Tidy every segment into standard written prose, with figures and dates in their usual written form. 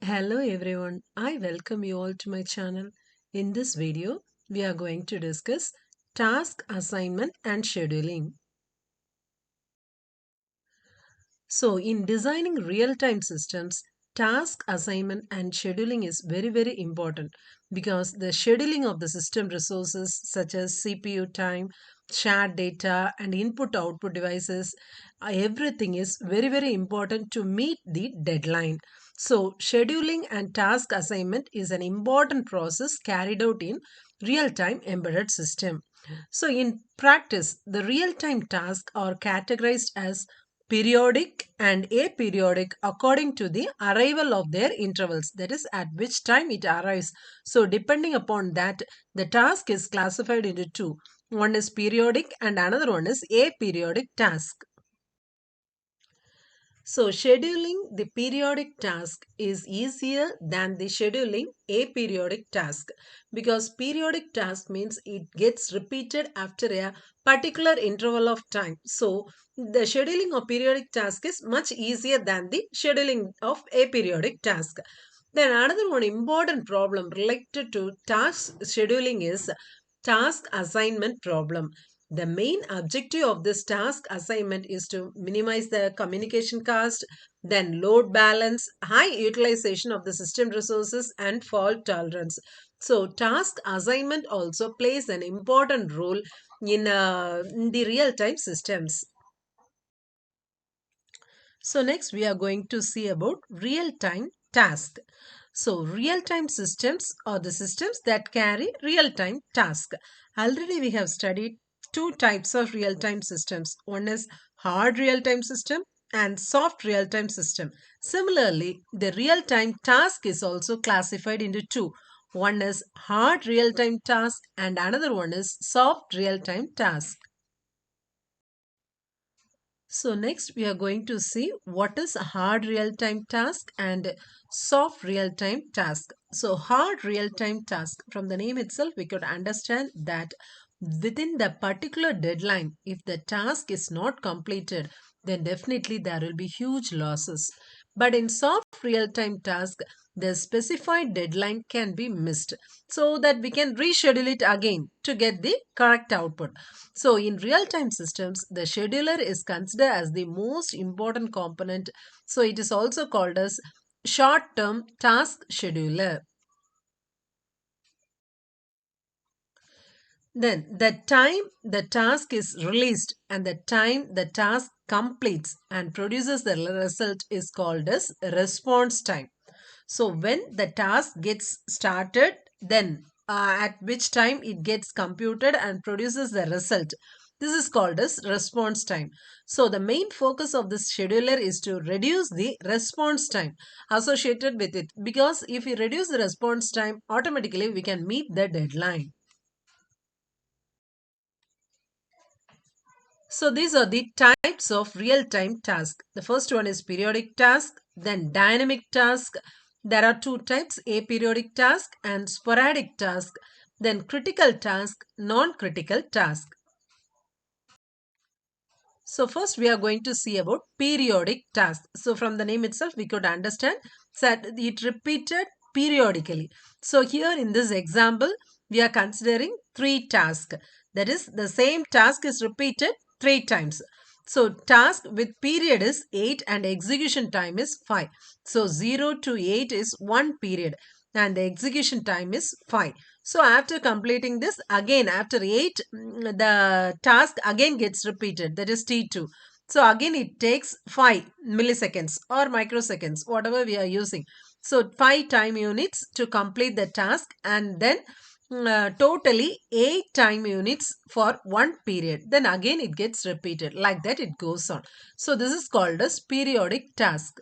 Hello everyone, I welcome you all to my channel. In this video, we are going to discuss task assignment and scheduling. So, in designing real-time systems, task assignment and scheduling is very important because the scheduling of the system resources such as CPU time, shared data and input-output devices, everything is very important to meet the deadline. So, scheduling and task assignment is an important process carried out in real-time embedded system. So, in practice, the real-time tasks are categorized as periodic and aperiodic according to the arrival of their intervals, that is at which time it arrives. So depending upon that, the task is classified into two. One is periodic and another one is aperiodic task. So, scheduling the periodic task is easier than the scheduling aperiodic task because periodic task means it gets repeated after a particular interval of time. So, the scheduling of periodic task is much easier than the scheduling of aperiodic task. Then another one important problem related to task scheduling is task assignment problem. The main objective of this task assignment is to minimize the communication cost, then load balance, high utilization of the system resources, and fault tolerance. So, task assignment also plays an important role in the real time systems. So next we are going to see about real-time task. So real-time systems are the systems that carry real-time task. Already we have studied two types of real-time systems. One is hard real-time system and soft real-time system. Similarly, the real-time task is also classified into two. One is hard real-time task and another one is soft real-time task. So next we are going to see what is a hard real-time task and soft real-time task. So hard real-time task, from the name itself we could understand that within the particular deadline, if the task is not completed, then definitely there will be huge losses. But in soft real-time task, the specified deadline can be missed so that we can reschedule it again to get the correct output. So in real-time systems, the scheduler is considered as the most important component. So it is also called as short-term task scheduler. Then the time the task is released and the time the task completes and produces the result is called as response time. So when the task gets started, then at which time it gets computed and produces the result. This is called as response time. So the main focus of this scheduler is to reduce the response time associated with it, because if we reduce the response time, automatically we can meet the deadline. So these are the types of real-time task. The first one is periodic task, then dynamic task. There are two types, aperiodic task and sporadic task, then critical task, non-critical task. So first we are going to see about periodic task. So from the name itself we could understand that it repeated periodically. So here in this example we are considering three tasks. That is, the same task is repeated three times. So task with period is 8 and execution time is 5. So 0 to 8 is one period and the execution time is 5. So after completing this, again after 8, the task again gets repeated, that is T2. So again it takes 5 milliseconds or microseconds, whatever we are using. So 5 time units to complete the task, and then totally 8 time units for one period. Then again it gets repeated. Like that it goes on. So this is called as periodic task.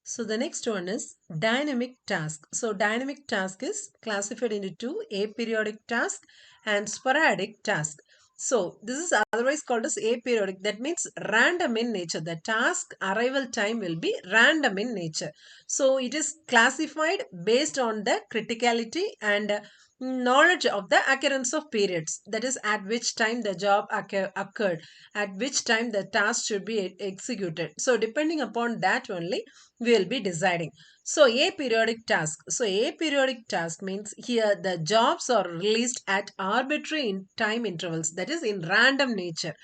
So the next one is dynamic task. So dynamic task is classified into two, aperiodic task and sporadic task. So this is otherwise called as aperiodic. That means random in nature. The task arrival time will be random in nature. So it is classified based on the criticality and knowledge of the occurrence of periods, that is at which time the job occurred, at which time the task should be executed. So depending upon that only we will be deciding. So a periodic task means here the jobs are released at arbitrary time intervals, that is in random nature.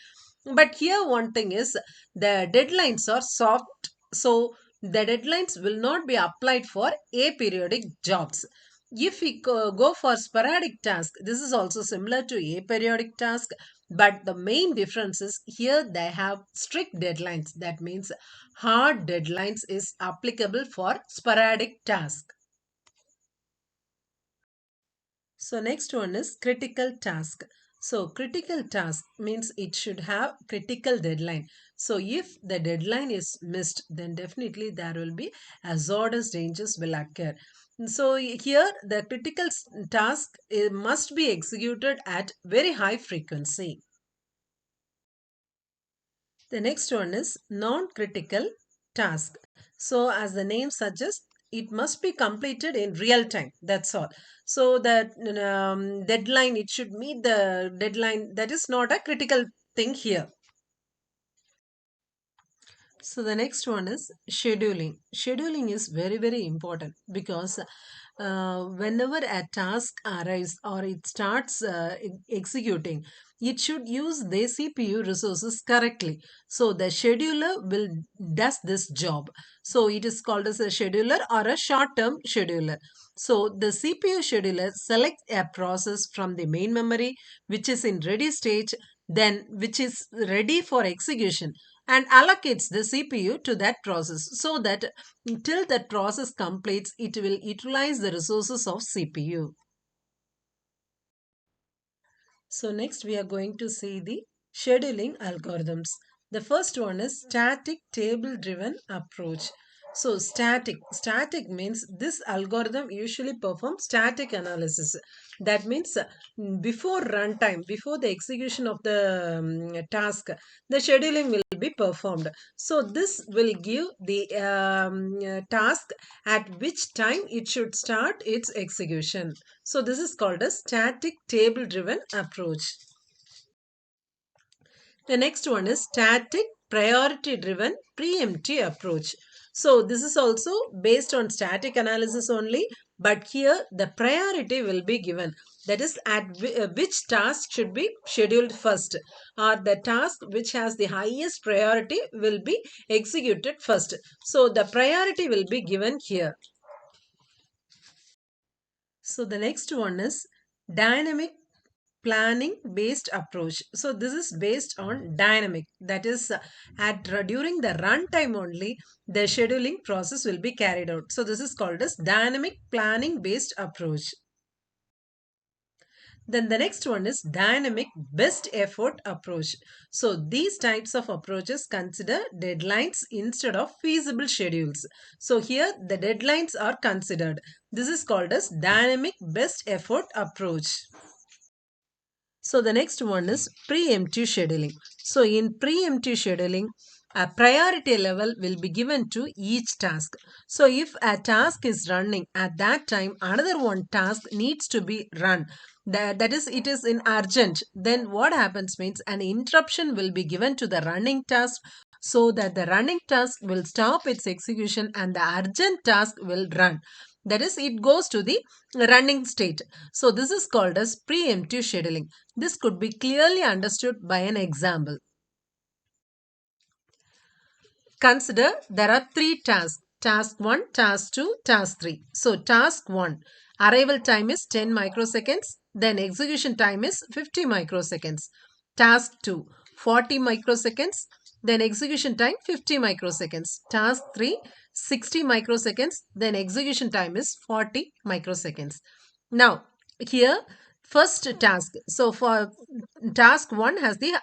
But here one thing is the deadlines are soft. So the deadlines will not be applied for aperiodic jobs. If we go for sporadic task, this is also similar to aperiodic task, but the main difference is here they have strict deadlines. That means hard deadlines is applicable for sporadic task. So next one is critical task. So critical task means it should have critical deadline. So if the deadline is missed, then definitely there will be hazardous dangers will occur. So here the critical task must be executed at very high frequency. The next one is non-critical task. So as the name suggests, it must be completed in real time. That's all. So that deadline, it should meet the deadline. That is not a critical thing here. So the next one is scheduling. Scheduling is very, very important because whenever a task arrives or it starts executing, it should use the CPU resources correctly. So the scheduler will does this job. So it is called as a scheduler or a short-term scheduler. So the CPU scheduler selects a process from the main memory which is in ready stage, then which is ready for execution, and allocates the CPU to that process so that till that process completes, it will utilize the resources of CPU. So next we are going to see the scheduling algorithms. The first one is static table driven approach. So static means this algorithm usually performs static analysis. That means before runtime, before the execution of the task, the scheduling will be performed. So this will give the task at which time it should start its execution. So this is called a static table driven approach. The next one is static priority driven preemptive approach. So this is also based on static analysis only, but here the priority will be given. That is at which task should be scheduled first, or the task which has the highest priority will be executed first. So the priority will be given here. So the next one is dynamic planning based approach. So this is based on dynamic, that is at during the runtime only the scheduling process will be carried out. So this is called as dynamic planning based approach. Then the next one is dynamic best effort approach. So these types of approaches consider deadlines instead of feasible schedules. So here the deadlines are considered. This is called as dynamic best effort approach. So the next one is preemptive scheduling. So in preemptive scheduling, a priority level will be given to each task. So if a task is running at that time, another one task needs to be run. That is, it is in urgent. Then what happens means an interruption will be given to the running task so that the running task will stop its execution and the urgent task will run. That is, it goes to the running state. So this is called as preemptive scheduling. This could be clearly understood by an example. Consider there are three tasks. Task 1, Task 2, Task 3. So task 1, arrival time is 10 microseconds. Then execution time is 50 microseconds. Task 2, 40 microseconds. Then execution time 50 microseconds. Task 3, 60 microseconds. Then execution time is 40 microseconds. Now, here first task. So for task 1 has the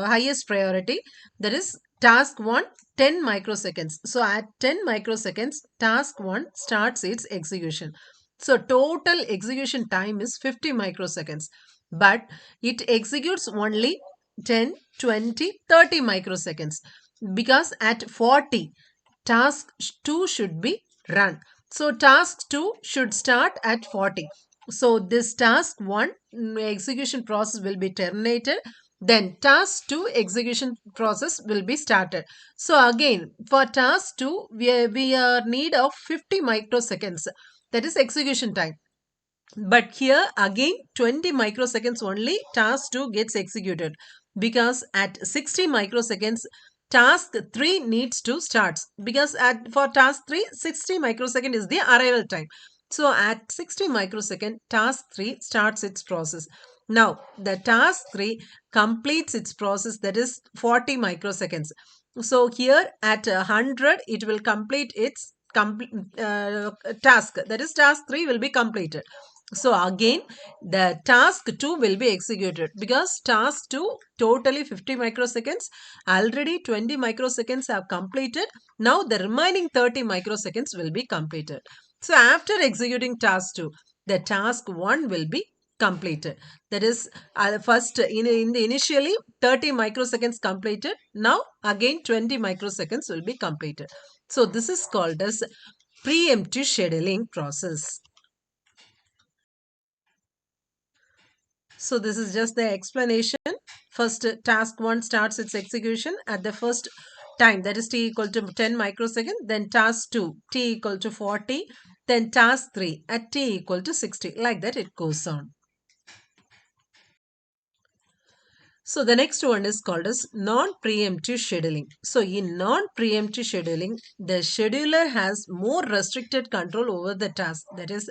highest priority. That is task 1, 10 microseconds. So at 10 microseconds, task 1 starts its execution. So total execution time is 50 microseconds. But it executes only 10, 20, 30 microseconds. Because at 40, task 2 should be run. So task 2 should start at 40. So this task 1 execution process will be terminated. Then task 2 execution process will be started. So again, for task 2, we are need of 50 microseconds. That is execution time. But here again 20 microseconds only task 2 gets executed, because at 60 microseconds task 3 needs to start, because for task 3 60 microsecond is the arrival time. So at 60 microsecond task 3 starts its process. Now the task 3 completes its process, that is 40 microseconds. So here at 100 it will complete its task, that is task 3 will be completed. So again, the task 2 will be executed, because task 2 totally 50 microseconds, already 20 microseconds have completed. Now the remaining 30 microseconds will be completed. So after executing task 2, the task 1 will be completed. That is first in the initially 30 microseconds completed. Now again 20 microseconds will be completed. So this is called as preemptive scheduling process. So this is just the explanation. First, task 1 starts its execution at the first time, that is t equal to 10 microsecond. Then task 2, t equal to 40. Then task 3 at t equal to 60. Like that it goes on. So the next one is called as non-preemptive scheduling. So in non-preemptive scheduling, the scheduler has more restricted control over the task. That is,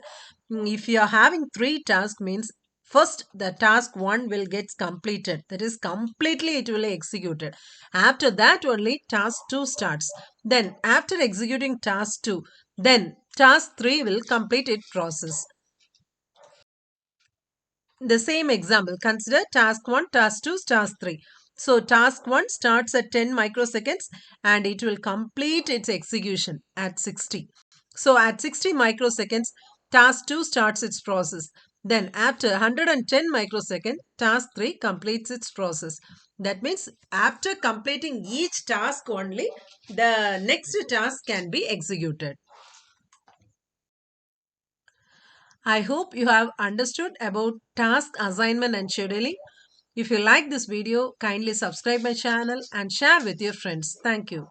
if you are having 3 tasks, means first the task 1 will get completed. That is, completely it will be executed. After that only task 2 starts. Then after executing task 2, then task 3 will complete its process. The same example, consider task 1, task 2, task 3. So task 1 starts at 10 microseconds and it will complete its execution at 60. So at 60 microseconds, task 2 starts its process. Then after 110 microseconds, task 3 completes its process. That means after completing each task only, the next task can be executed. I hope you have understood about task assignment and scheduling. If you like this video, kindly subscribe my channel and share with your friends. Thank you.